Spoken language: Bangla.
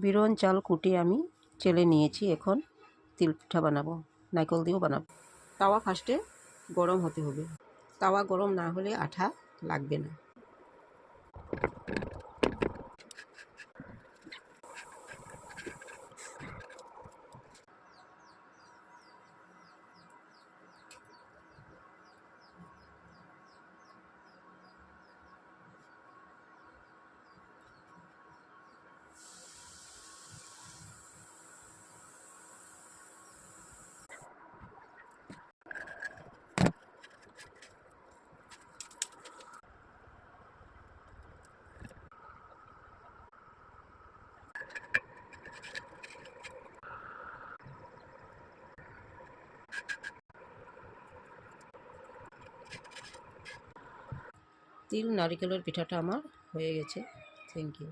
বিরন চাল কুটিয়ে আমি চেলে নিয়েছি। এখন তিল পিঠা বানাবো, নারকেল দিয়েও বানাবো। তাওয়া ফার্স্টে গরম হতে হবে। তাওয়া গরম না হলে আঠা লাগবে না। তিল নারিকেলের পিঠাটা আমার হয়ে গেছে। Thank you.